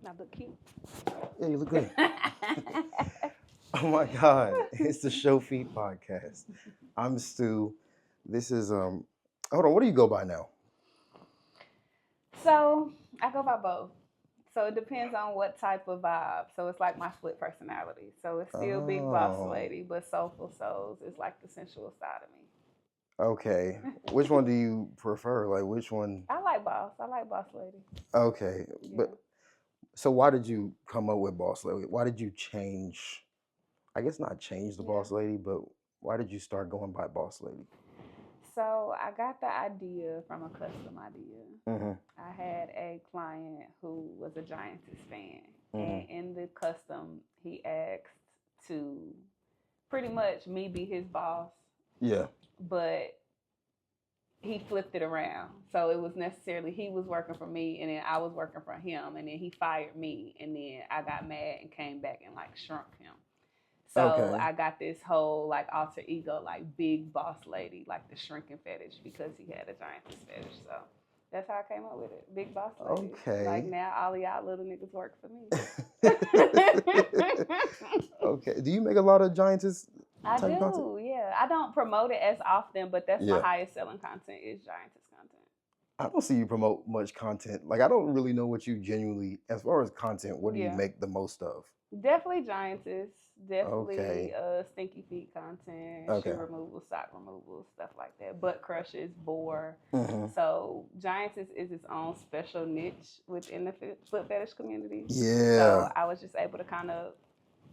I look cute. Yeah, you look good. Oh my God. It's the Show Feet Podcast. I'm Stu. This is hold on, what do you go by now? So I go by both. So it depends on what type of vibe. So it's like my split personality. So it's still big boss Oh. lady, but soulful souls is like the sensual side of me. Okay. Which one do you prefer? Like which one? I like boss. I like boss lady. Okay. Yeah. But so why did you come up with Boss Lady? Why did you change? I guess not change the Boss Lady, but why did you start going by Boss Lady? So I got the idea from a custom idea. Mm-hmm. I had a client who was a Giants fan, Mm-hmm. and in the custom, he asked to pretty much me be his boss. Yeah. But he flipped it around. So it was necessarily he was working for me, and then I was working for him, and then he fired me, and then I got mad and came back and like shrunk him. So Okay. I got this whole like alter ego, like big boss lady, like the shrinking fetish because he had a Giants fetish. So that's how I came up with it. Big boss lady. Okay. Like now all of y'all little niggas work for me. Okay. Do you make a lot of Giants? I do, content? yeah. I don't promote it as often, but that's my highest selling content is Giants content. I don't see you promote much content. Like I don't really know what you genuinely, as far as content, what do you make the most of? Definitely Giantess. Definitely stinky feet content, shoe removal, sock removal, stuff like that. Butt crushes, Vore. Mm-hmm. So Giantess is its own special niche within the foot fetish community. Yeah. So I was just able to kind of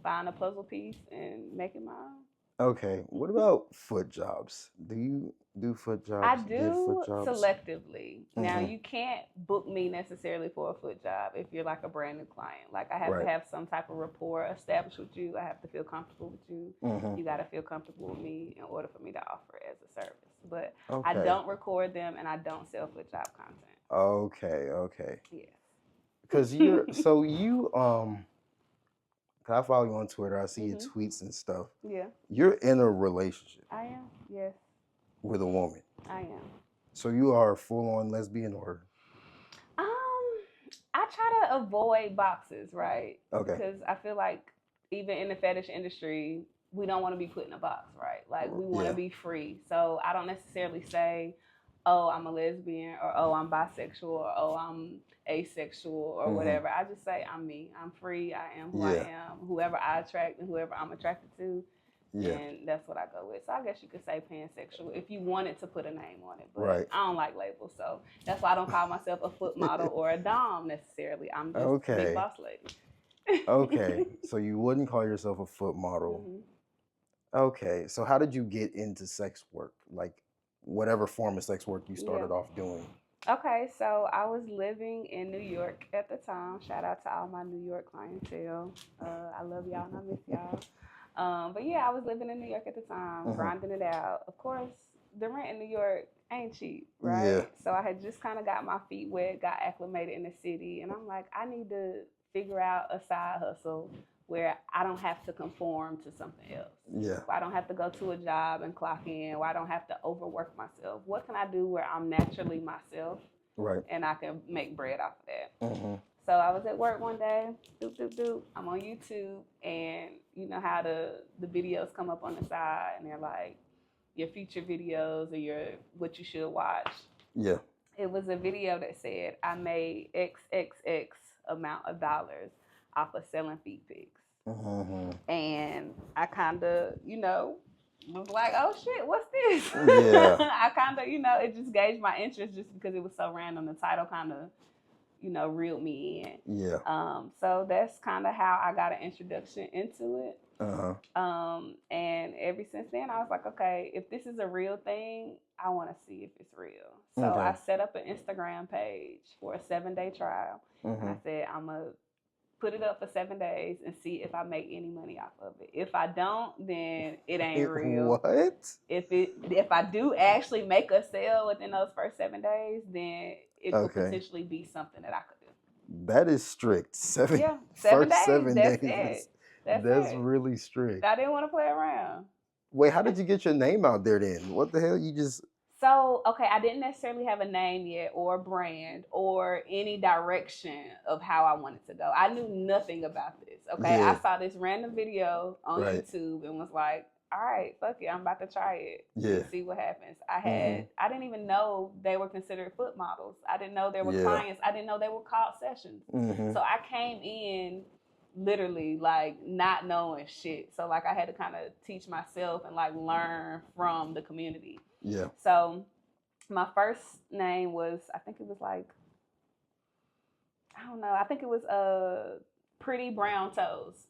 find a puzzle piece and make it my own. Okay. What about foot jobs? Do you do foot jobs? I do foot jobs? Selectively. Mm-hmm. Now, you can't book me necessarily for a foot job if you're like a brand new client. Like, I have to have some type of rapport established with you. I have to feel comfortable with you. Mm-hmm. You got to feel comfortable with me in order for me to offer it as a service. But I don't record them and I don't sell foot job content. Okay. Yes. Because I follow you on Twitter. I see your tweets and stuff. Yeah. You're in a relationship. I am, yes. With a woman. I am. So you are full-on lesbian or? I try to avoid boxes, right? Okay. Because I feel like even in the fetish industry, we don't want to be put in a box, right? Like we want to be free. So I don't necessarily say, oh, I'm a lesbian or oh, I'm bisexual or oh, I'm asexual or whatever. I just say I'm me. I'm free. I am who I am. Whoever I attract and whoever I'm attracted to. Yeah. And that's what I go with. So I guess you could say pansexual if you wanted to put a name on it. But I don't like labels. So that's why I don't call myself a foot model or a dom necessarily. I'm just a big boss lady. Okay. So you wouldn't call yourself a foot model. Mm-hmm. Okay. So how did you get into sex work? Like whatever form of sex work you started off doing? Okay, so I was living in New York at the time. Shout out to all my New York clientele. I love y'all and I miss y'all. But yeah, I was living in New York at the time, grinding it out. Of course, the rent in New York ain't cheap, right? Yeah. So I had just kind of got my feet wet, got acclimated in the city, and I'm like, I need to figure out a side hustle where I don't have to conform to something else. Yeah. Where I don't have to go to a job and clock in, where I don't have to overwork myself. What can I do where I'm naturally myself? Right. And I can make bread off of that. Mm-hmm. So I was at work one day, I'm on YouTube, and you know how the videos come up on the side, and they're like your featured videos or your what you should watch. Yeah. It was a video that said I made XXX amount of dollars off of selling feet pics. Mm-hmm. And I kind of, was like, oh shit, what's this? Yeah. I kind of, it just gauged my interest just because it was so random. The title kind of, reeled me in. Yeah. So that's kind of how I got an introduction into it. And ever since then, I was like, okay, if this is a real thing, I want to see if it's real. So I set up an Instagram page for a 7-day trial. And I said, I'm going to put it up for 7 days and see if I make any money off of it. If I don't, then it ain't real. What? If I do actually make a sale within those first 7 days, then it could potentially be something that I could do. That is strict. 7 days. That's 7 days. It. That's really strict. I didn't want to play around. Wait, how did you get your name out there then? What the hell? You just... So, okay, I didn't necessarily have a name yet or a brand or any direction of how I wanted to go. I knew nothing about this. Okay. Yeah. I saw this random video on Right. YouTube and was like, all right, fuck it. I'm about to try it Yeah. and see what happens. I didn't even know they were considered foot models. I didn't know there were Yeah. clients. I didn't know they were called sessions. So I came in literally like not knowing shit. So like I had to kind of teach myself and like learn from the community. Yeah. So my first name was, I think it was like, I don't know, I think it was Pretty Brown Toes.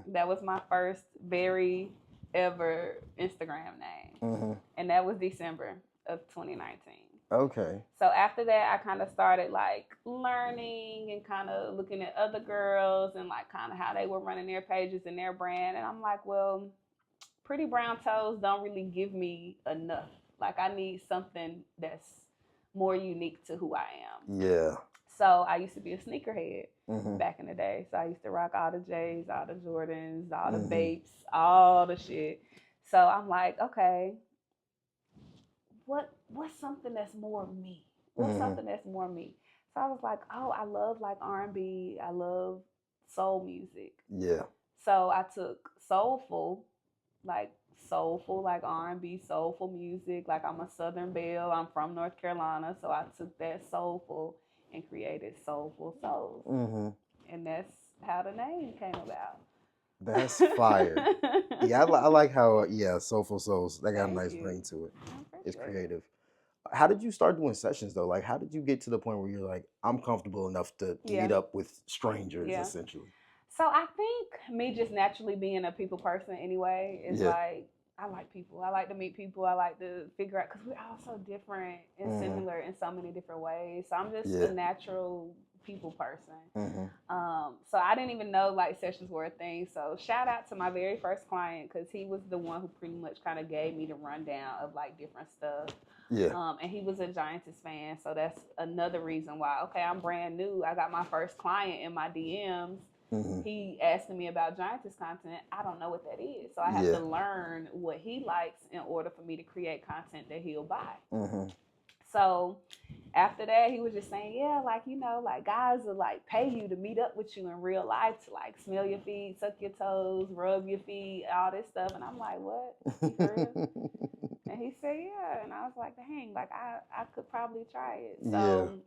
That was my first very ever Instagram name. And that was December of 2019. Okay. So after that, I kind of started like learning and kind of looking at other girls and like kind of how they were running their pages and their brand. And I'm like, well, Pretty Brown Toes don't really give me enough. Like I need something that's more unique to who I am. Yeah. So I used to be a sneakerhead back in the day. So I used to rock all the J's, all the Jordans, all the Vapes, all the shit. So I'm like, okay, what's something that's more me? What's something that's more me? So I was like, oh, I love like R&B. I love soul music. Yeah. So I took soulful like R&B, soulful music. Like I'm a Southern belle. I'm from North Carolina. So I took that soulful and created Soulful Souls. And that's how the name came about. That's fire. Yeah, I like how, Soulful Souls, that got Thank a nice you. ring to it. It's creative. How did you start doing sessions though? Like, how did you get to the point where you're like, I'm comfortable enough to meet up with strangers, essentially? So I think me just naturally being a people person anyway is like, I like people. I like to meet people. I like to figure out, because we're all so different and similar in so many different ways. So I'm just a natural people person. So I didn't even know like sessions were a thing. So shout out to my very first client, because he was the one who pretty much kind of gave me the rundown of like different stuff. Yeah. And he was a Giantess fan. So that's another reason why, okay, I'm brand new. I got my first client in my DMs. He asking me about Giantess content. I don't know what that is. So I have to learn what he likes in order for me to create content that he'll buy. So after that, he was just saying, yeah, like, you know, like guys will like pay you to meet up with you in real life, to like smell your feet, suck your toes, rub your feet, all this stuff. And I'm like, what? You for real? And he said, yeah. And I was like, dang, like I could probably try it. So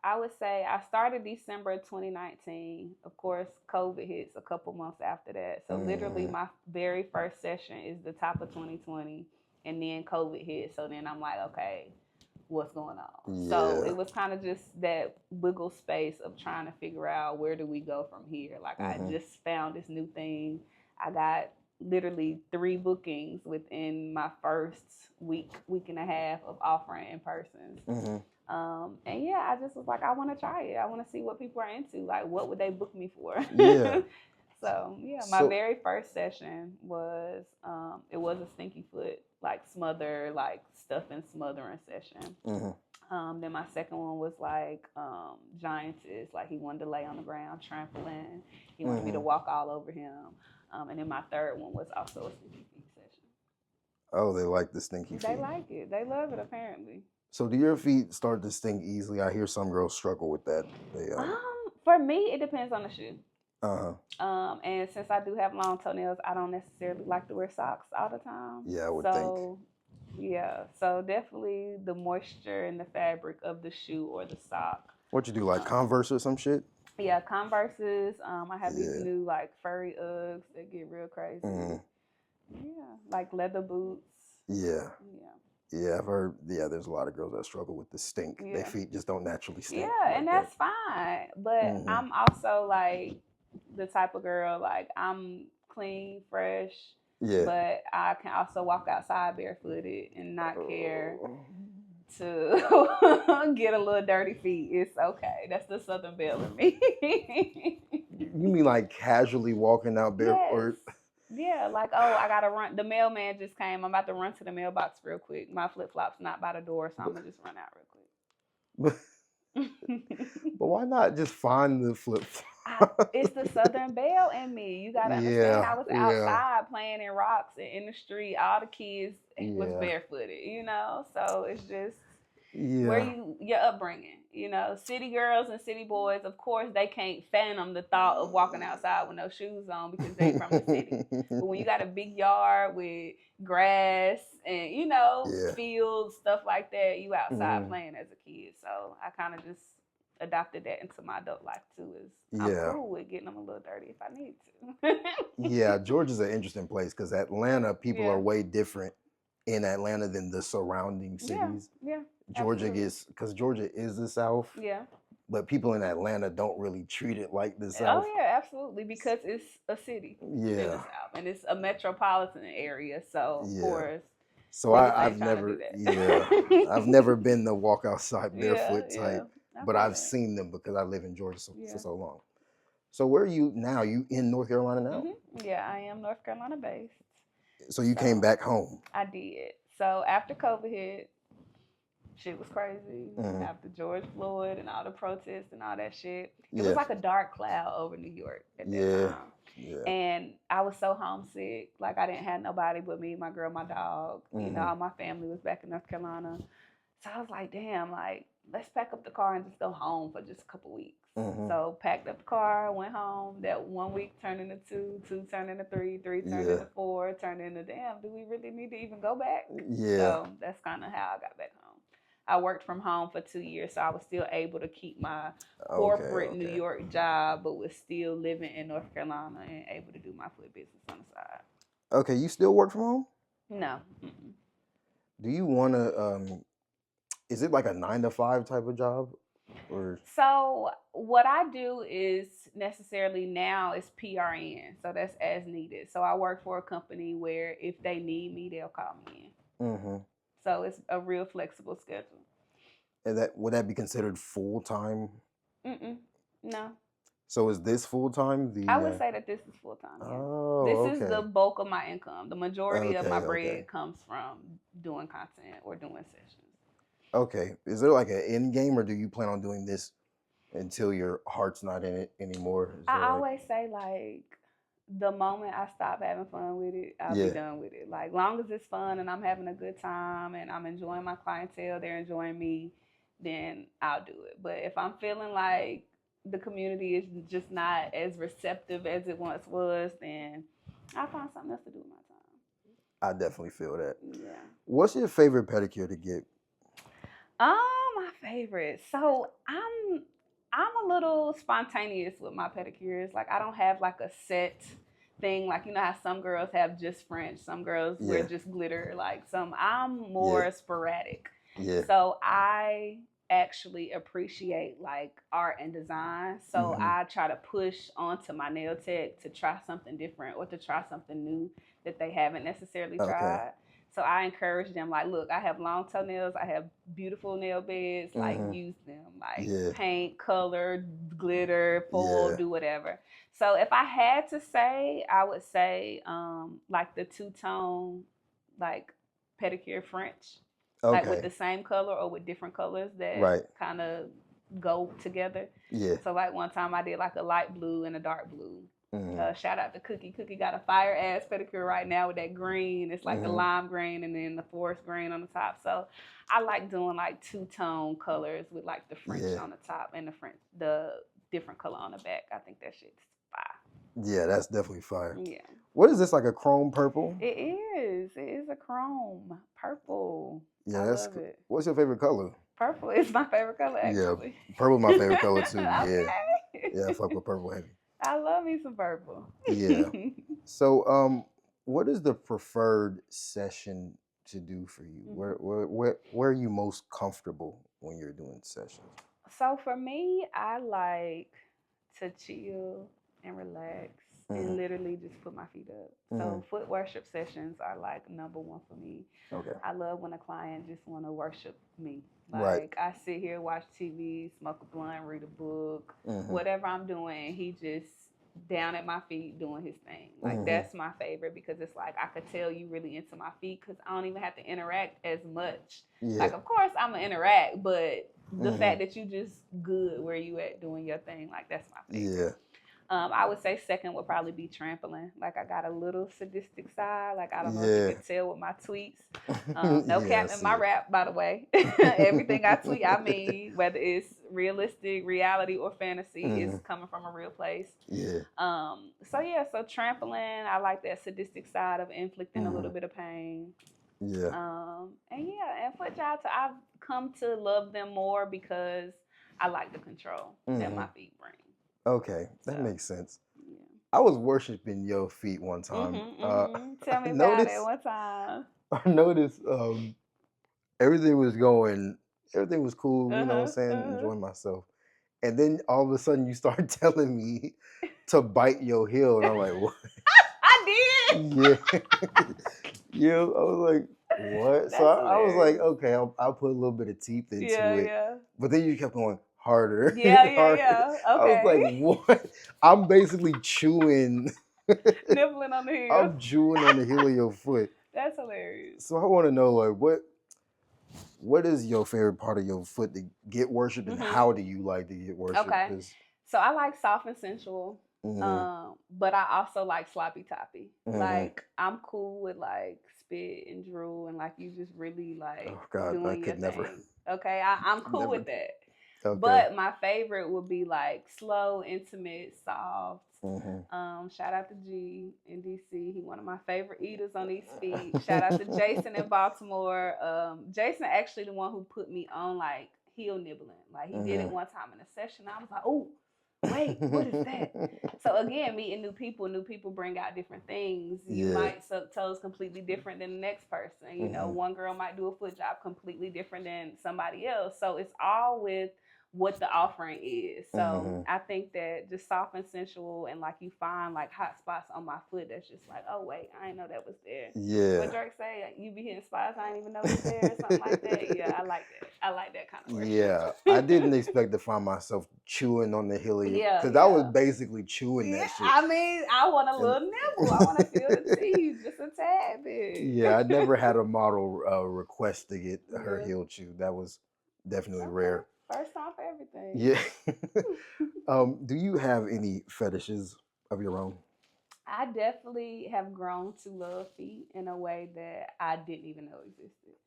I would say I started December 2019. Of course, COVID hits a couple months after that. So literally my very first session is the top of 2020. And then COVID hit. So then I'm like, okay, what's going on? So it was kind of just that wiggle space of trying to figure out, where do we go from here? Like I just found this new thing. I got literally 3 bookings within my first week and a half of offering in person. And yeah, I just was like, I want to try it. I want to see what people are into. Like, what would they book me for? So yeah, my very first session was, it was a stinky foot, like smother, like stuff and smothering session. Then my second one was like Giantess, like he wanted to lay on the ground, trampoline. He wanted me to walk all over him. And then my third one was also a stinky feet session. Oh, they like the stinky feet. They like it. They love it, apparently. So do your feet start to stink easily? I hear some girls struggle with that. For me, it depends on the shoe. And since I do have long toenails, I don't necessarily like to wear socks all the time. Yeah, I would think. Yeah, so definitely the moisture and the fabric of the shoe or the sock. What you do, like Converse or some shit? Yeah, Converses. I have these new like furry Uggs that get real crazy. Yeah, like leather boots. Yeah, I've heard. Yeah, there's a lot of girls that struggle with the stink. Their feet just don't naturally stink. Yeah, like and that's fine. But I'm also like the type of girl, like I'm clean, fresh. Yeah. But I can also walk outside barefooted and not care to get a little dirty feet. It's okay. That's the Southern belle in me. You mean like casually walking out barefoot? Yes. Yeah, like, oh, I gotta run. The mailman just came. I'm about to run to the mailbox real quick. My flip flops not by the door, so I'm gonna just run out real quick. But why not just find the flip flops? It's the Southern Belle in me. You gotta understand, I was outside playing in rocks and in the street. All the kids was barefooted, you know. So it's just where your upbringing, you know. City girls and city boys, of course, they can't fathom the thought of walking outside with no shoes on because they from the city. But when you got a big yard with grass and, you know, fields, stuff like that, you outside playing as a kid. So I kind of just adopted that into my adult life too. I'm cool with getting them a little dirty if I need to. Georgia's an interesting place because Atlanta, people are way different in Atlanta than the surrounding cities. Georgia gets, because Georgia is the South. But people in Atlanta don't really treat it like the South. Oh yeah, absolutely, because it's a city in the South and it's a metropolitan area. So of course. So I've never, I've never been the walk outside barefoot type, but I've seen them because I live in Georgia for so long. So where are you now? You in North Carolina now? Yeah, I am North Carolina based. So you came back home? I did. So after COVID hit, shit was crazy. After George Floyd and all the protests and all that shit, it was like a dark cloud over New York at that time. And I was so homesick. Like I didn't have nobody but me, my girl, my dog. You know, all my family was back in North Carolina. So I was like, damn, like let's pack up the car and just go home for just a couple weeks. So packed up the car, went home. That 1 week turned into 2, 2 turned into 3, 3 turned into 4, turned into damn, do we really need to even go back? So that's kind of how I got back home. I worked from home for 2 years, so I was still able to keep my corporate New York job, but was still living in North Carolina and able to do my foot business on the side. Okay, you still work from home? No. Do you want to, is it like a 9 to 5 type of job? Or? So what I do is necessarily now is PRN, so that's as needed. So I work for a company where if they need me, they'll call me in. So it's a real flexible schedule. And would that be considered full time? No. So is this full time? I would say that this is full time. This is the bulk of my income. The majority of my bread comes from doing content or doing sessions. Okay. Is there like an end game, or do you plan on doing this until your heart's not in it anymore? I always say, like, the moment I stop having fun with it, I'll be done with it. Like, long as it's fun and I'm having a good time and I'm enjoying my clientele, they're enjoying me, then I'll do it. But if I'm feeling like the community is just not as receptive as it once was, then I'll find something else to do with my time. I definitely feel that. Yeah. What's your favorite pedicure to get? My favorite. So I'm a little spontaneous with my pedicures. Like I don't have like a set thing. Like you know how some girls have just French, some girls wear just glitter. Like I'm more sporadic. So I actually appreciate like art and design. So I try to push onto my nail tech to try something different or to try something new that they haven't necessarily tried. So I encourage them, like, look, I have long toenails. I have beautiful nail beds. Like, use them. Like, paint, color, glitter, foil, do whatever. So if I had to say, I would say, like, the two-tone, like, pedicure French. Like, with the same color or with different colors that kind of go together. So, like, one time I did, like, a light blue and a dark blue. Shout out to Cookie. Cookie got a fire ass pedicure right now with that green. It's like the lime green and then the forest green on the top. So I like doing like two-tone colors with like the French on the top and the different color on the back. I think that shit's fire. Yeah, that's definitely fire. Yeah. What is this, like a chrome purple? It is. It is a chrome purple. Yeah, I love it. What's your favorite color? Purple is my favorite color, actually. Yeah, purple's my favorite color too. Okay. Yeah, I fuck with purple heavy. I love me some purple. Yeah. So, what is the preferred session to do for you? Where are you most comfortable when you're doing sessions? So for me, I like to chill and relax and literally just put my feet up. So foot worship sessions are like number one for me. I love when a client just want to worship me. Like I sit here, watch TV, smoke a blunt, read a book, whatever I'm doing, he just down at my feet doing his thing. Like that's my favorite because it's like I could tell you really into my feet because I don't even have to interact as much. Like of course I'm gonna interact, but the fact that you just good where you at doing your thing, like that's my favorite. I would say second would probably be trampoline. Like I got a little sadistic side. Like I don't know if you could tell with my tweets. No cap in my rap, by the way. Everything I tweet, I mean, whether it's realistic, reality, or fantasy, is coming from a real place. Yeah. So trampoline, I like that sadistic side of inflicting a little bit of pain. Yeah. And foot jobs, I've come to love them more because I like the control that my feet bring. Okay, that makes sense. Yeah. I was worshiping your feet one time. Tell me about it one time. I noticed everything was cool, you know what I'm saying, enjoying myself. And then all of a sudden you start telling me to bite your heel, and I'm like, what? I did. Yeah. Yeah, I was like, what? So I was like, okay, I'll put a little bit of teeth into it. Yeah. But then you kept going harder. Yeah. Okay. I was like, what? I'm basically chewing. Nibbling on the heel. I'm chewing on the heel of your foot. That's hilarious. So I want to know, like, what is your favorite part of your foot to get worshipped, and how do you like to get worshipped? Okay. So I like soft and sensual. But I also like sloppy toppy. Like I'm cool with like spit and drool and like you just really like doing your thing. Okay, I'm cool with that. Okay. But my favorite would be like slow, intimate, soft. Shout out to G in DC. He one of my favorite eaters on these feet. Shout out to Jason in Baltimore. Jason actually the one who put me on like heel nibbling. Like he did it one time in a session. I was like, oh. Wait, what is that? So again, meeting new people bring out different things. You might suck toes completely different than the next person. You know, one girl might do a foot job completely different than somebody else. So it's all with what the offering is. So I think that just soft and sensual, and like you find like hot spots on my foot that's just like, oh wait, I didn't know that was there. Yeah. What Drake say, you be hitting spots I didn't even know was there or something like that. Yeah, I like that. I like that kind of work. Yeah. I didn't expect to find myself chewing on the heel of your, because I was basically chewing that shit. I mean, I want a little nibble. I want to feel the teeth just a tad bit. Yeah, I never had a model request to get her heel chewed. That was definitely rare. First time for everything. Yeah. Do you have any fetishes of your own? I definitely have grown to love feet in a way that I didn't even know existed.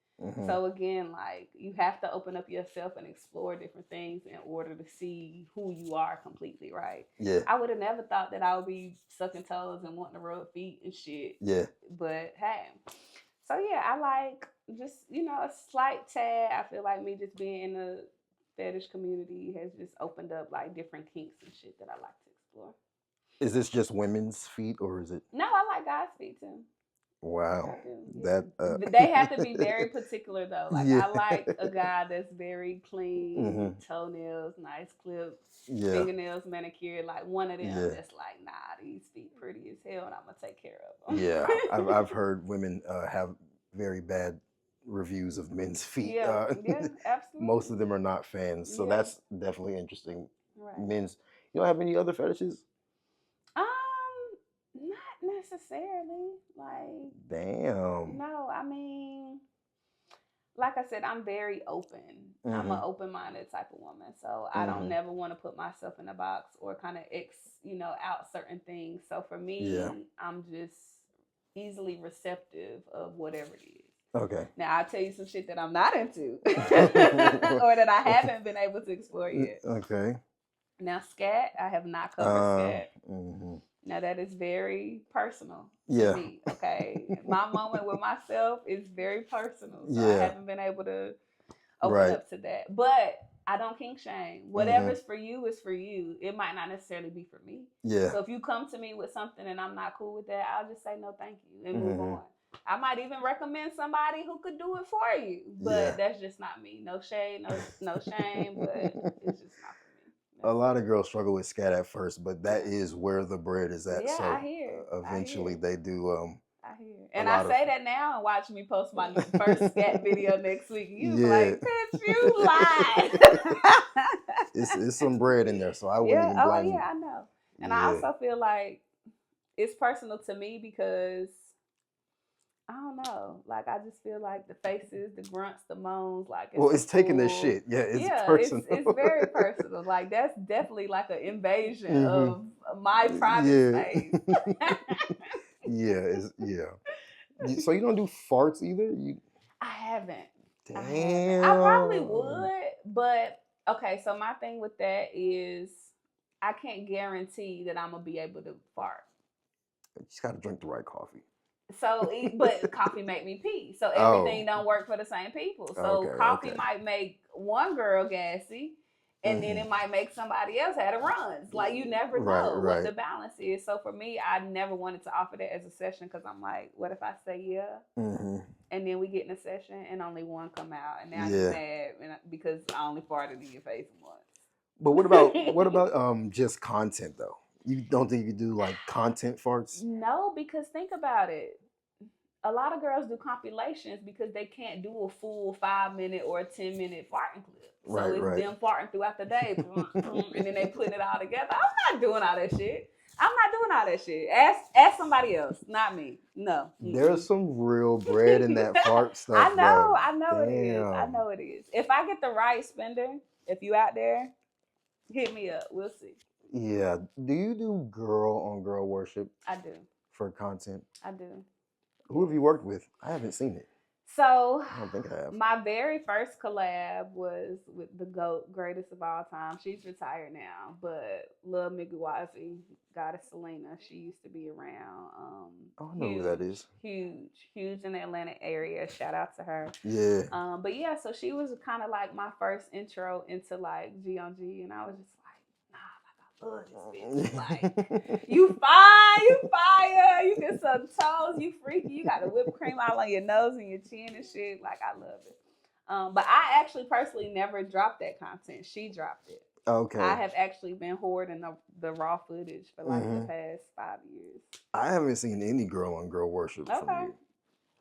So again, like you have to open up yourself and explore different things in order to see who you are completely, right? Yeah. I would have never thought that I would be sucking toes and wanting to rub feet and shit. Yeah. But hey. So yeah, I like just, a slight tad. I feel like me just being in the fetish community has just opened up like different kinks and shit that I like to explore. Is this just women's feet or is it? No, I like guys' feet too. Wow. Yeah. They have to be very particular though. Like I like a guy that's very clean, toenails, nice clips, fingernails manicured. Like one of them that's like, nah, these feet pretty as hell and I'm gonna take care of them. Yeah, I've heard women have very bad reviews of men's feet. Yeah, absolutely. Most of them are not fans, so that's definitely interesting. Right. Men's. You don't have any other fetishes? Not necessarily. Like, damn. No, I mean, like I said, I'm very open. I'm an open-minded type of woman, so I don't never want to put myself in a box or kind of out certain things. So for me, I'm just easily receptive of whatever it is. Okay. Now I'll tell you some shit that I'm not into, or that I haven't been able to explore yet. Okay. Now scat, I have not covered scat. Now that is very personal to me. Okay, my moment with myself is very personal, so I haven't been able to open up to that. But I don't kink shame. Whatever's for you is for you. It might not necessarily be for me. Yeah. So if you come to me with something and I'm not cool with that, I'll just say no, thank you, and move on. I might even recommend somebody who could do it for you, but that's just not me. No shade, no shame, but it's just not for me. A lot of girls struggle with scat at first, but that is where the bread is at. Yeah, so I hear. Eventually they do. I hear. And I say that now and watch me post my first scat video next week. You like, bitch, you lied. It's some bread in there, so I wouldn't even blame you. I know. And I also feel like it's personal to me because I don't know. Like I just feel like the faces, the grunts, the moans, like it's taking the shit. Yeah, it's personal. It's very personal. Like that's definitely like an invasion of my private space. So you don't do farts either? I haven't. Damn. I probably would, but okay. So my thing with that is I can't guarantee that I'm gonna be able to fart. You just gotta drink the right coffee. So, but coffee make me pee. So everything don't work for the same people. So coffee might make one girl gassy, and then it might make somebody else have the runs. Like you never know what the balance is. So for me, I never wanted to offer that as a session because I'm like, what if I say and then we get in a session and only one come out, and now you're mad because I only farted in your face once. But what about just content though? You don't think you could do like content farts? No, because think about it. A lot of girls do compilations because they can't do a full 5-minute or a 10-minute farting clip. So it's them farting throughout the day, and then they putting it all together. I'm not doing all that shit. Ask somebody else, not me. No. There's some real bread in that fart stuff. I know it is. I know it is. If I get the right spender, if you out there, hit me up. We'll see. Yeah. Do you do girl on girl worship? I do. For content? I do. Who have you worked with? I haven't seen it. So I don't think I have. My very first collab was with the GOAT, greatest of all time. She's retired now, but Lil Miguazi, goddess Selena, she used to be around. I don't know who that is. Huge in the Atlanta area. Shout out to her. Yeah. But yeah, so she was kind of like my first intro into like G on G, and I was just love this bitch. Like, you fire, you can suck toes, you freaky, you got the whipped cream all on your nose and your chin and shit. Like, I love it. But I actually personally never dropped that content. She dropped it. Okay. I have actually been hoarding the raw footage for like the past 5 years. I haven't seen any girl on girl worship from you.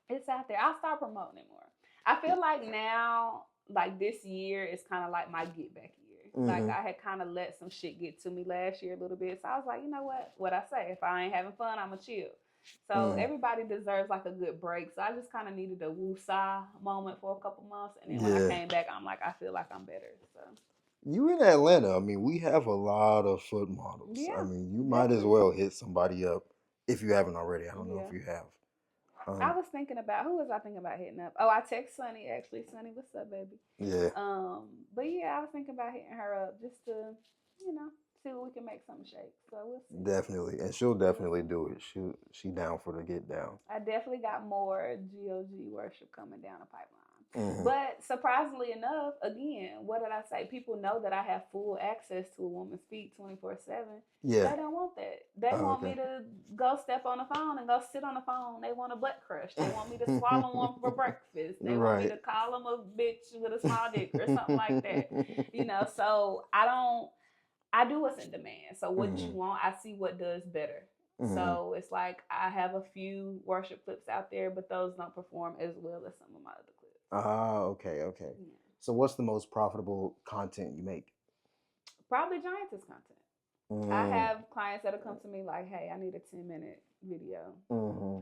It's out there. I'll start promoting it more. I feel like now, like this year is kind of like my get back year. Like I had kind of let some shit get to me last year a little bit. So I was like, you know what I say? If I ain't having fun, I'ma chill. So everybody deserves like a good break. So I just kind of needed a woo-saw moment for a couple months. And then when I came back, I'm like, I feel like I'm better. So you in Atlanta. I mean, we have a lot of foot models. Yeah, I mean, you might as well hit somebody up if you haven't already. I don't know if you have. I was thinking about, who was I thinking about hitting up? Oh, I text Sunny actually. Sunny, what's up, baby? Yeah. But yeah, I was thinking about hitting her up just to, see if we can make something shake. So we'll see. Definitely, and she'll definitely do it. She down for the get down. I definitely got more GOG worship coming down the pipeline. But surprisingly enough, again, what did I say? People know that I have full access to a woman's feet 24/7. Yeah. They don't want that. They want me to go step on the phone and go sit on the phone. They want a butt crush. They want me to swallow one for breakfast. They want me to call them a bitch with a small dick or something like that. So I do what's in demand. So what you want, I see what does better. So it's like I have a few worship clips out there, but those don't perform as well as some of my other clips. Okay. Yeah. So what's the most profitable content you make? Probably Giantess content. I have clients that'll come to me like, hey, I need a 10-minute video.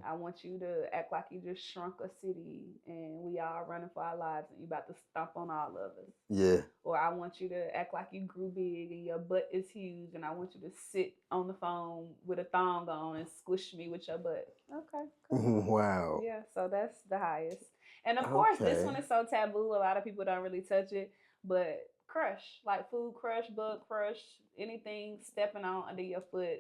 I want you to act like you just shrunk a city and we all running for our lives and you about to stomp on all of us. Yeah. Or I want you to act like you grew big and your butt is huge and I want you to sit on the phone with a thong on and squish me with your butt. Okay. Cool. Wow. Yeah, so that's the highest. And of course, this one is so taboo. A lot of people don't really touch it. But crush, like food crush, bug crush, anything stepping on under your foot.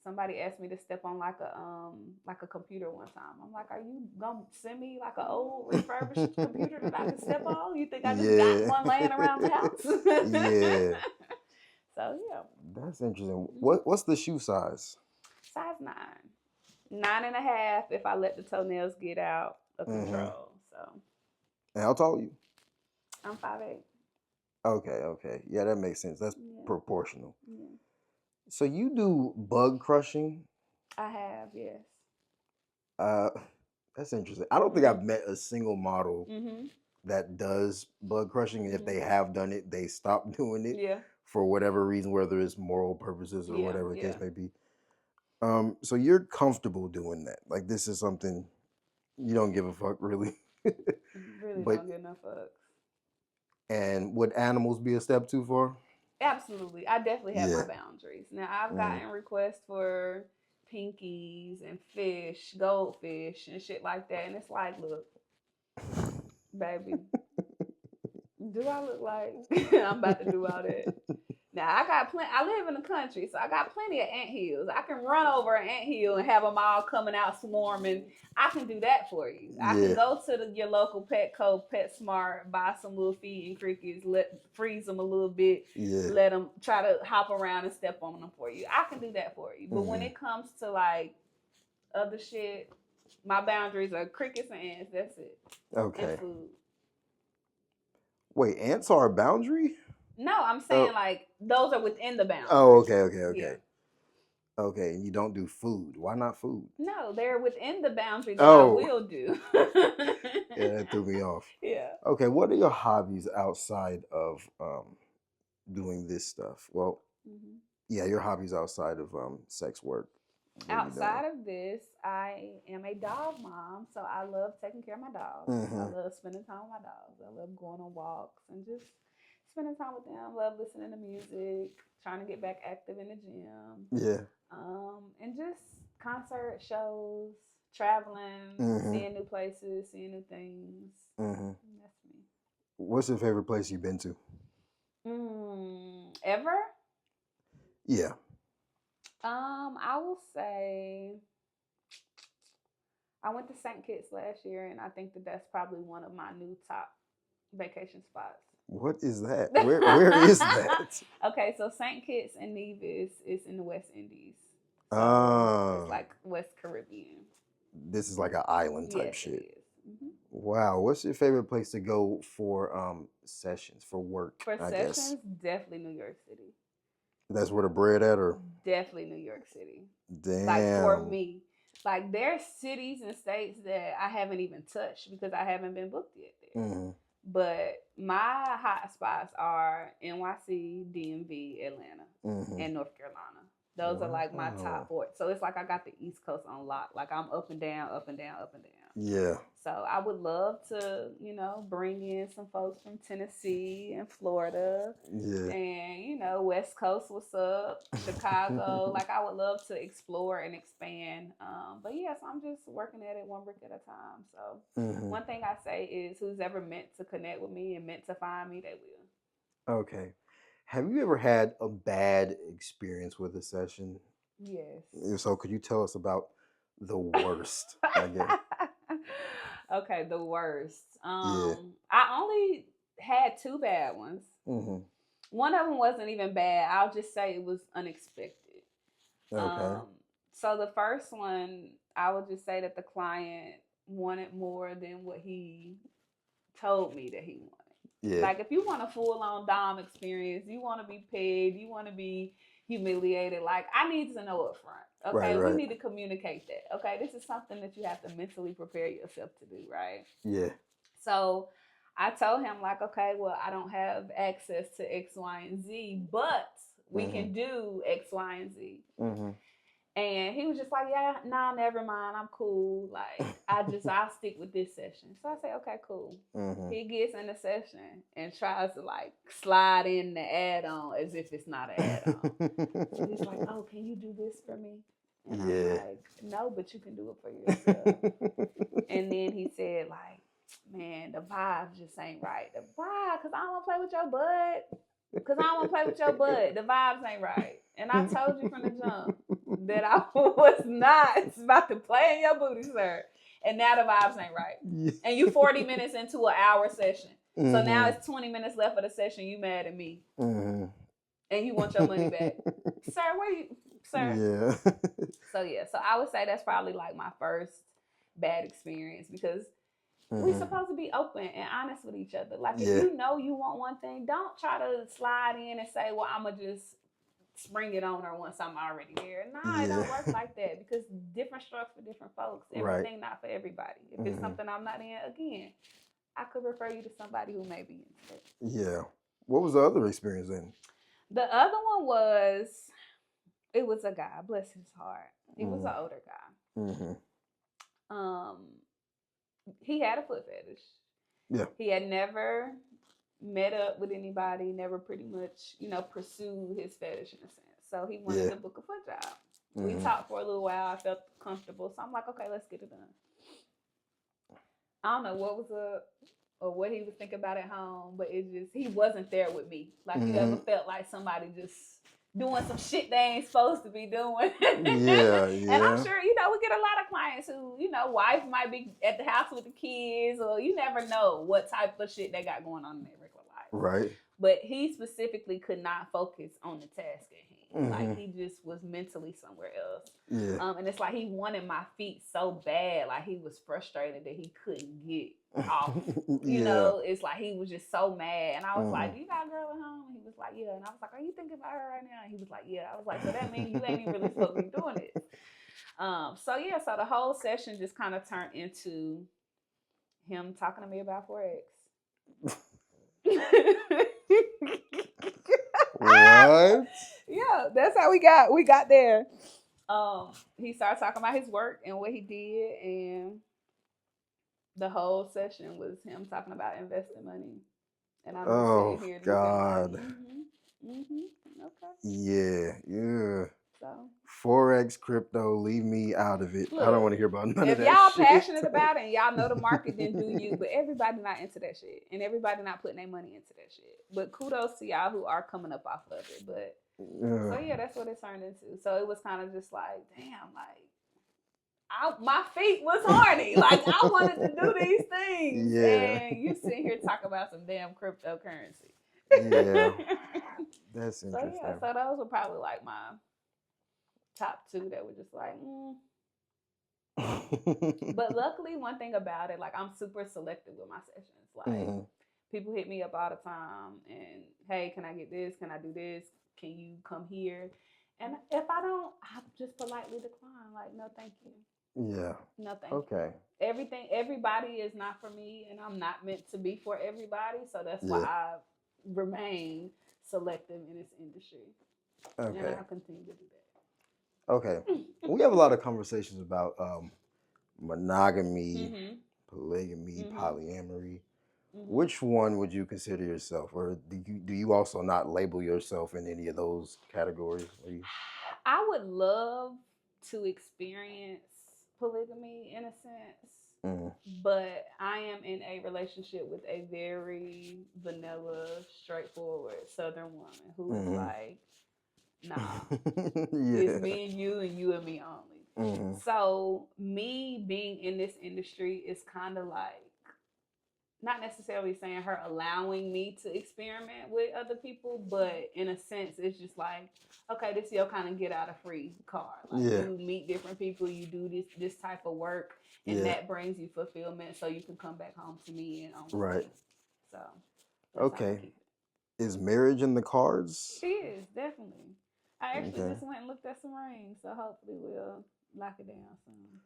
Somebody asked me to step on like a computer one time. I'm like, are you gonna send me like an old refurbished computer that I can step on? You think I just got one laying around the house? Yeah. So yeah. That's interesting. What's the shoe size? Size 9. 9.5 if I let the toenails get out of control. So. And how tall are you? I'm 5'8". Okay. Yeah, that makes sense. That's proportional. Yeah. So you do bug crushing? I have, yes. That's interesting. I don't think I've met a single model that does bug crushing. And if they have done it, they stop doing it for whatever reason, whether it's moral purposes or whatever the case may be. So you're comfortable doing that. Like this is something You don't give a fuck, really. Really don't give no fucks. And would animals be a step too far? Absolutely. I definitely have my boundaries. Now, I've gotten requests for pinkies and fish, goldfish, and shit like that. And it's like, look, baby, do I look like I'm about to do all that? Now, I live in the country, so I got plenty of anthills. I can run over an anthill and have them all coming out swarming. I can do that for you. I can go to your local Petco, PetSmart, buy some little feeding crickets, freeze them a little bit, let them try to hop around and step on them for you. I can do that for you. But when it comes to like other shit, my boundaries are crickets and ants. That's it. Okay. And food. Wait, ants are a boundary? No, I'm saying like those are within the boundaries. Oh, okay. Yeah. Okay, and you don't do food. Why not food? No, they're within the boundary that I will do. Yeah, that threw me off. Yeah. Okay, what are your hobbies outside of doing this stuff? Well, yeah, your hobbies outside of sex work. Outside of this, I am a dog mom, so I love taking care of my dogs. I love spending time with my dogs. I love going on walks and just spending time with them. Love listening to music, trying to get back active in the gym. Yeah. And just concert shows, traveling, seeing new places, seeing new things. That's me. What's your favorite place you've been to? Ever? Yeah. I will say I went to St. Kitts last year, and I think that's probably one of my new top vacation spots. What is that? Where is that? Okay, so St. Kitts and Nevis is in the West Indies. So it's like West Caribbean. This is like an island type shit. It is. Wow. What's your favorite place to go for sessions, for work? For sessions, definitely New York City. That's where the bread at, or? Definitely New York City. Damn. Like for me. Like there's cities and states that I haven't even touched because I haven't been booked yet there. But my hot spots are NYC, DMV, Atlanta, and North Carolina. Those are like my top 4. So it's like I got the East Coast on lock. Like I'm up and down, up and down, up and down. Yeah. So I would love to, bring in some folks from Tennessee and Florida. Yeah. And, West Coast, what's up? Chicago. Like I would love to explore and expand. But yes, I'm just working at it one brick at a time. So one thing I say is who's ever meant to connect with me and meant to find me, they will. Okay. Have you ever had a bad experience with a session? Yes. If so, could you tell us about the worst, I guess? Okay, the worst. I only had 2 bad ones. One of them wasn't even bad. I'll just say it was unexpected. Okay. So the first one, I would just say that the client wanted more than what he told me that he wanted. Yeah. Like if you want a full-on dom experience, you want to be paid, you want to be humiliated, like I need to know up front. Okay, right. We need to communicate that. Okay, this is something that you have to mentally prepare yourself to do, right? Yeah. So I told him like, okay, well, I don't have access to X, Y, and Z, but we can do X, Y, and Z. And he was just like, yeah, nah, never mind. I'm cool. Like, I'll stick with this session. So I say, okay, cool. He gets in the session and tries to like slide in the add-on as if it's not an add-on. So he's like, oh, can you do this for me? And I'm like, no, but you can do it for yourself. And then he said like, man, the vibe just ain't right. The vibe, because I don't want to play with your butt. Because I don't want to play with your butt. The vibes ain't right. And I told you from the jump that I was not about to play in your booty, sir. And now the vibes ain't right. Yeah. And you 40 minutes into an hour session. So now it's 20 minutes left of the session. You mad at me. And you want your money back. Sir, where you? Sir. Yeah. So I would say that's probably like my first bad experience because we're supposed to be open and honest with each other. Like, if you know you want one thing, don't try to slide in and say, well, I'm going to just spring it on her once I'm already there. Nah, it don't work like that because different strokes for different folks. Everything not for everybody. If it's something I'm not in, again, I could refer you to somebody who may be into it. Yeah. What was the other experience then? The other one was, it was a guy, bless his heart. He was an older guy. he had a foot fetish. Yeah. He had never met up with anybody, never pretty much, pursued his fetish in a sense. So he wanted to book a foot job. We talked for a little while. I felt comfortable. So I'm like, okay, let's get it done. I don't know what was or what he was thinking about at home, but he wasn't there with me. Like, you ever felt like somebody just doing some shit they ain't supposed to be doing? Yeah. And I'm sure, we get a lot of clients who, wife might be at the house with the kids, or you never know what type of shit they got going on in their regular life. Right. But he specifically could not focus on the task at hand. Like, he just was mentally somewhere else. Yeah. And it's like he wanted my feet so bad. Like, he was frustrated that he couldn't get off. You know, it's like he was just so mad. And I was like, do you got a girl at home? And he was like, yeah. And I was like, are you thinking about her right now? And he was like, yeah. I was like, so that means you ain't even really supposed to be doing it. So the whole session just kind of turned into him talking to me about Forex. What? Yeah, that's how we got there. He started talking about his work and what he did, and the whole session was him talking about investing money. And I'm just sitting here God. Looking like, okay. Yeah. So Forex, crypto, leave me out of it. Look, I don't want to hear about none of that. If y'all passionate about it and y'all know the market, then do you. But everybody not into that shit, and everybody not putting their money into that shit. But kudos to y'all who are coming up off of it. But so yeah, that's what it turned into. So it was kind of just like, damn, like my feet was horny. Like, I wanted to do these things. Yeah. And you sitting here talking about some damn cryptocurrency. Yeah. That's interesting. So those were probably like my top two that were just like, But luckily, one thing about it, like, I'm super selective with my sessions. Like, people hit me up all the time and, hey, can I get this? Can I do this? Can you come here? And if I don't, I just politely decline. Like, no, thank you. Yeah. No, thank you. Everybody is not for me, and I'm not meant to be for everybody. So that's why I remain selective in this industry. Okay. And I'll continue to do that. Okay. We have a lot of conversations about monogamy, polygamy, polyamory. Which one would you consider yourself, or do you also not label yourself in any of those categories? I would love to experience polygamy in a sense, but I am in a relationship with a very vanilla, straightforward Southern woman who's like, nah, it's me and you and me only. So me being in this industry is kind of like, not necessarily saying her allowing me to experiment with other people, but in a sense, it's just like, okay, this is your kind of get out of free card. Like, you meet different people, you do this type of work, and that brings you fulfillment, so you can come back home to me and own me. So, okay. Is marriage in the cards? It is, definitely. I actually just went and looked at some rings, so hopefully we'll lock it down soon.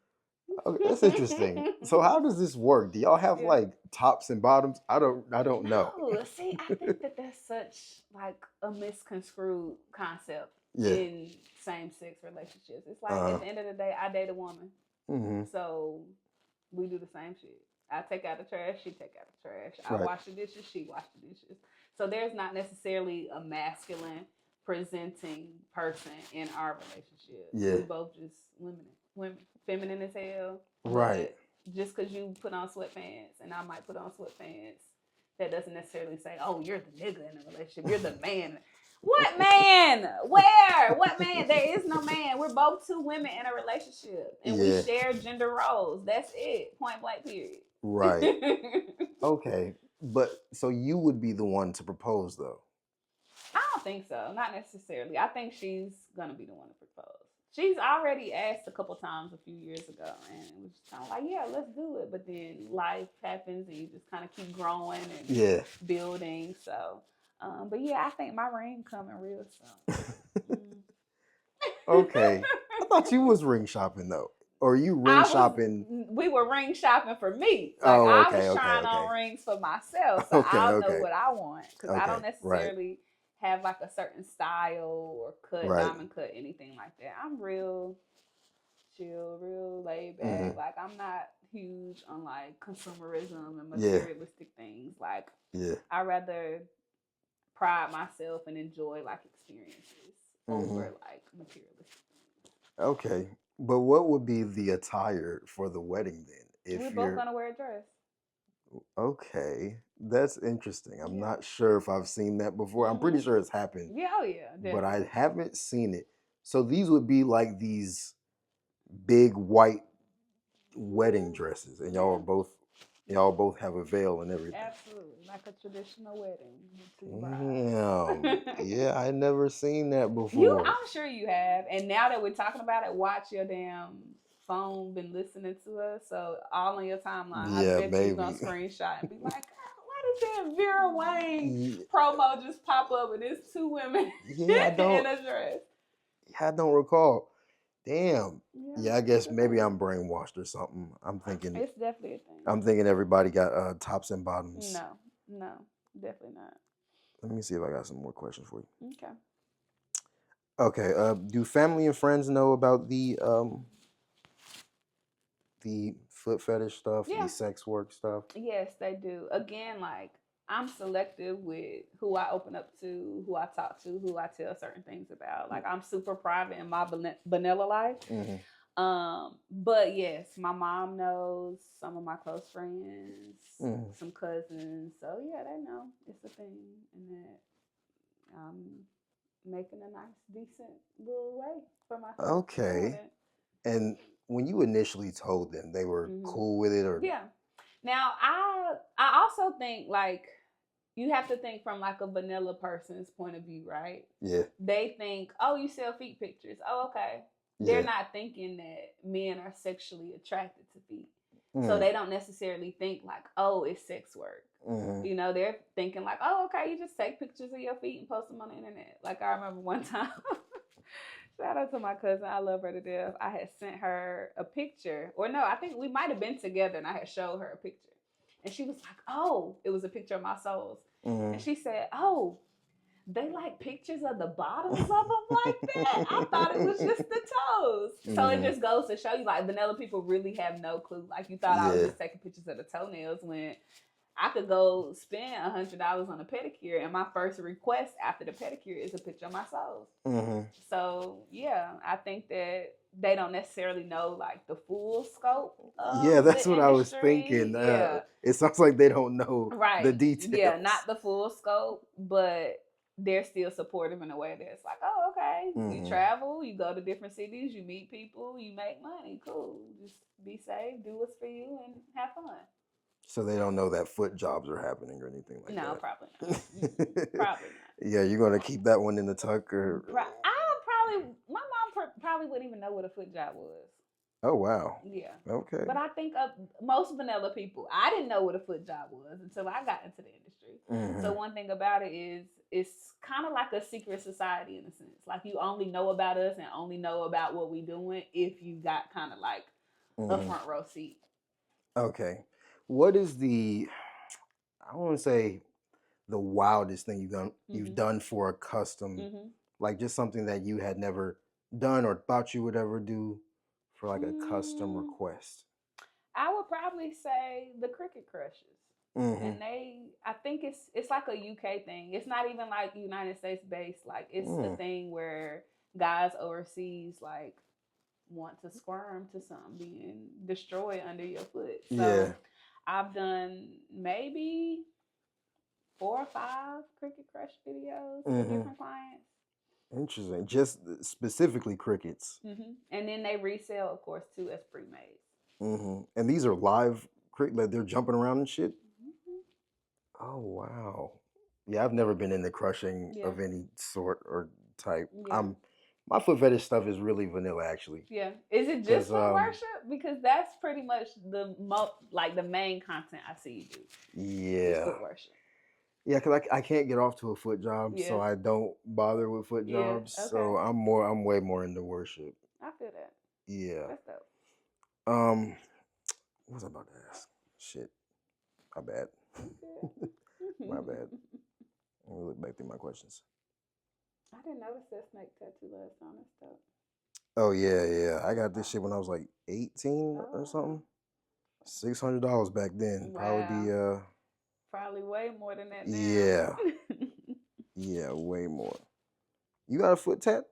Okay, that's interesting. So how does this work? Do y'all have like tops and bottoms? I don't know. See, I think that's such like a misconstrued concept in same-sex relationships. It's like at the end of the day, I date a woman, so we do the same shit. I take out the trash, she take out the trash. I wash the dishes, she wash the dishes. So there's not necessarily a masculine presenting person in our relationship. Yeah. We both just women, feminine as hell. Right. Just because you put on sweatpants and I might put on sweatpants, that doesn't necessarily say, oh, you're the nigga in the relationship. You're the man. What man? Where? What man? There is no man. We're both two women in a relationship. And we share gender roles. That's it. Point blank, period. Right. Okay. But so you would be the one to propose, though? I don't think so. Not necessarily. I think she's going to be the one to propose. She's already asked a couple times a few years ago, and it was kind of like, yeah, let's do it. But then life happens, and you just kind of keep growing and building. So, but yeah, I think my ring coming real soon. Okay. I thought you was ring shopping, though. Or you ring shopping? We were ring shopping for me. Like, I was trying on rings for myself, so I'll know what I want. Because I don't necessarily have like a certain style or cut, diamond cut, anything like that. I'm real chill, real laid back. Like I'm not huge on like consumerism and materialistic things. Like I rather pride myself and enjoy like experiences over like materialistic things. Okay, but what would be the attire for the wedding then? If we're both gonna wear a dress. Okay, that's interesting. I'm not sure if I've seen that before. I'm pretty sure it's happened. Yeah, oh yeah, definitely. But I haven't seen it. So these would be like these big white wedding dresses, and y'all both have a veil and everything. Absolutely, like a traditional wedding. Damn. Yeah, I never seen that before. I'm sure you have. And now that we're talking about it, watch your damn phone been listening to us. So all on your timeline, I bet you're gonna screenshot and be like, why does that Vera Wang promo just pop up and it's two women in a dress? Yeah, I don't recall. Damn. Yeah, I guess maybe I'm brainwashed or something. I'm thinking it's definitely a thing. I'm thinking everybody got tops and bottoms. No, definitely not. Let me see if I got some more questions for you. Okay. Okay. Do family and friends know about the foot fetish stuff, the sex work stuff? Yes, they do. Again, like I'm selective with who I open up to, who I talk to, who I tell certain things about. Like I'm super private in my vanilla life. But yes, my mom knows, some of my close friends, some cousins. So yeah, they know it's a thing, and that I'm making a nice, decent little way for myself. Okay. And when you initially told them, they were cool with it, or Now I also think like you have to think from like a vanilla person's point of view, right? Yeah. They think, oh, you sell feet pictures. Oh, okay. They're not thinking that men are sexually attracted to feet. So they don't necessarily think like, oh, it's sex work. You know, they're thinking like, oh, okay, you just take pictures of your feet and post them on the internet. Like I remember one time, shout out to my cousin, I love her to death. I had sent her a picture, or no, I think we might have been together and I had showed her a picture. And she was like, oh, it was a picture of my soles. And she said, oh, they like pictures of the bottoms of them like that? I thought it was just the toes. So it just goes to show you, like, vanilla people really have no clue. Like, you thought I was just taking pictures of the toenails when I could go spend $100 on a pedicure, and my first request after the pedicure is a picture of my soles. So, yeah, I think that they don't necessarily know, like, the full scope of that's the what industry. I was thinking. It sounds like they don't know the details. Yeah, not the full scope, but they're still supportive in a way that's like, oh, okay, you travel, you go to different cities, you meet people, you make money, cool. Just be safe, do what's for you, and have fun. So they don't know that foot jobs are happening or anything like that? No, probably not. Probably not. Yeah, you're going to keep that one in the tuck? Or my mom probably wouldn't even know what a foot job was. Oh, wow. Yeah. Okay. But I think most vanilla people, I didn't know what a foot job was until I got into the industry. So one thing about it is it's kind of like a secret society in a sense. Like you only know about us and only know about what we doing if you got kind of like a front row seat. Okay. What is I want to say the wildest thing you've done for a custom, like just something that you had never done or thought you would ever do for like a custom request? I would probably say the Cricket Crushes. And I think it's like a UK thing. It's not even like United States based. Like it's a thing where guys overseas like want to squirm to something being destroyed under your foot. So I've done maybe 4 or 5 Cricket Crush videos for different clients. Interesting. Just specifically crickets. And then they resell, of course, too, as pre-made. And these are live crickets, like they're jumping around and shit? Oh, wow. Yeah, I've never been into crushing of any sort or type. My foot fetish stuff is really vanilla, actually. Yeah. Is it just foot worship? Because that's pretty much the main content I see you do. Yeah. Foot worship. Yeah, because I can't get off to a foot job, so I don't bother with foot jobs. Okay. So I'm way more into worship. I feel that. Yeah. That's dope. What was I about to ask? Shit. My bad. My bad. Let me look back through my questions. I didn't notice that snake tattoo last time. That's dope. Oh yeah. I got this shit when I was like 18 or something. $600 back then. Wow. Probably probably way more than that now. Yeah. Yeah, way more. You got a foot tat?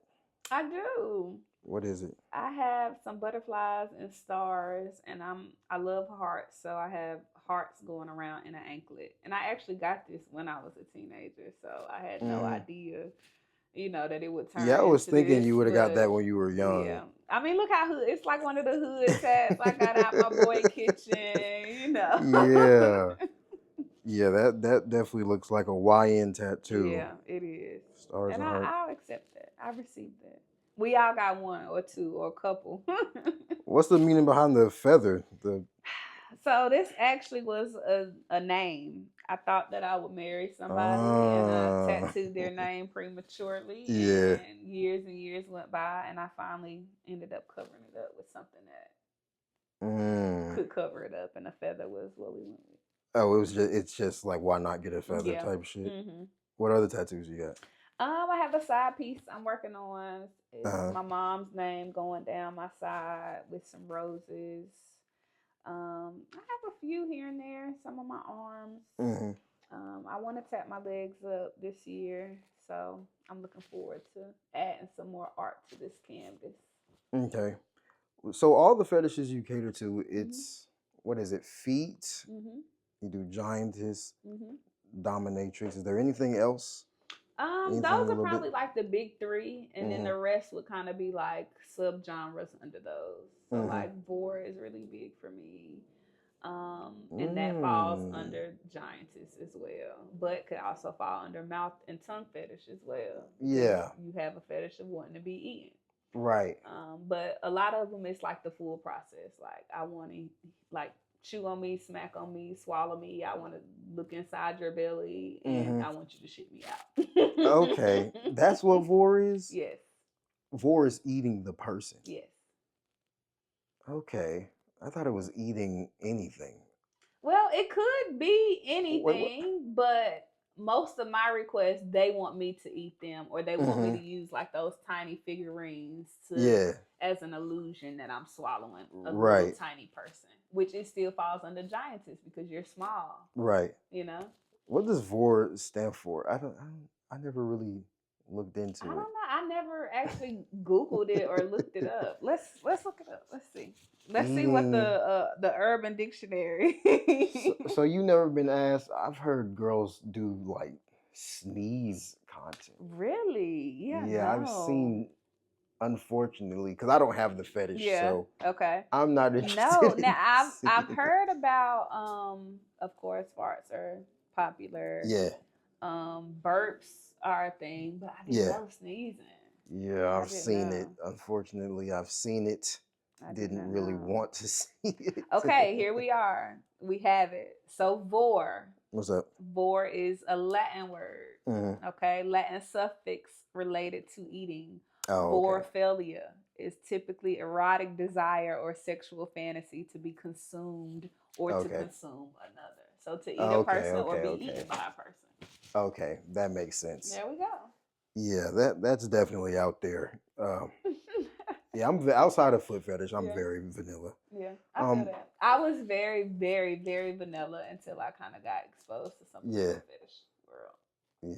I do. What is it? I have some butterflies and stars, and I love hearts, so I have hearts going around in an anklet. And I actually got this when I was a teenager, so I had no idea, that it would turn. Yeah, I was thinking this, you would have got that when you were young. Yeah, I mean, look how it's like one of the hood tats I got out my boy kitchen, Yeah. Yeah, that definitely looks like a YN tattoo. Yeah, it is. Stars and hearts. I'll accept that. I received that. We all got one or two or a couple. What's the meaning behind the feather? So this actually was a name. I thought that I would marry somebody and I tattooed their name prematurely. Yeah. And years went by, and I finally ended up covering it up with something that could cover it up, and a feather was what we went with. Oh, it's just like, why not get a feather type shit? Mm-hmm. What other tattoos you got? I have a side piece I'm working on. It's my mom's name going down my side with some roses. I have a few here and there, some on my arms. Mm-hmm. I want to tap my legs up this year, so I'm looking forward to adding some more art to this canvas. Okay. So all the fetishes you cater to, it's, what is it, feet? Mm-hmm. You do giantess, dominatrix. Is there anything else? Those are probably like the big three, and then the rest would kind of be like subgenres under those. So like Vore is really big for me, and that falls under giantess as well, but could also fall under mouth and tongue fetish as well. Yeah, you have a fetish of wanting to be eaten, right? But a lot of them, it's like the full process. Like I want to like chew on me, smack on me, swallow me. I want to look inside your belly, and I want you to shit me out. Okay, that's what Vore is? Yes. Vore is eating the person? Yes. Okay. I thought it was eating anything. Well, it could be anything, but most of my requests, they want me to eat them, or they want me to use like those tiny figurines as an illusion that I'm swallowing a little tiny person, which it still falls under giantess because you're small. Right. What does Vore stand for? I never really looked into it. I don't know. I never actually Googled it or looked it up. Let's look it up. Let's see. Let's see what the Urban Dictionary. So you never been asked? I've heard girls do like sneeze content. Really? Yeah. Yeah, no. I've seen. Unfortunately, because I don't have the fetish, so I'm not interested. No, now I've heard about. Of course, farts are popular. Yeah. Burps are a thing, but I didn't know sneezing. Yeah, I've seen it. Unfortunately, I've seen it. Didn't really want to see it. Okay, here we are. We have it. So Vore. What's up? Vore is a Latin word. Okay, Latin suffix related to eating. Vorophilia is typically erotic desire or sexual fantasy to be consumed or to consume another. So to eat a person or be eaten by a person. Okay, that makes sense. There we go. Yeah, that's definitely out there. Yeah, I'm outside of foot fetish. I'm very vanilla. Yeah, I feel that. I was very, very, very vanilla until I kind of got exposed to some of the foot fetish world.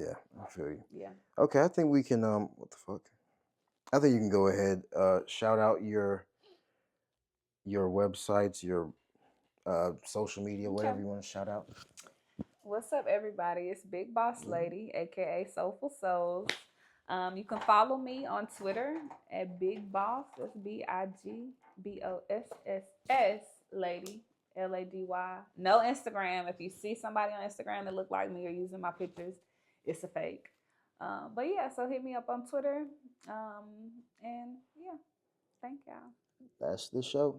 Yeah, I feel you. Yeah. Okay, I think we can. What the fuck? I think you can go ahead. Shout out your websites, your social media, whatever you want to shout out. What's up, everybody? It's Big Boss Lady, aka Soulful Souls. You can follow me on Twitter at Big Boss. That's BIGBOSSS Lady, LADY. No Instagram. If you see somebody on Instagram that look like me or using my pictures, it's a fake. But yeah, so hit me up on Twitter. And yeah, thank y'all. That's the show.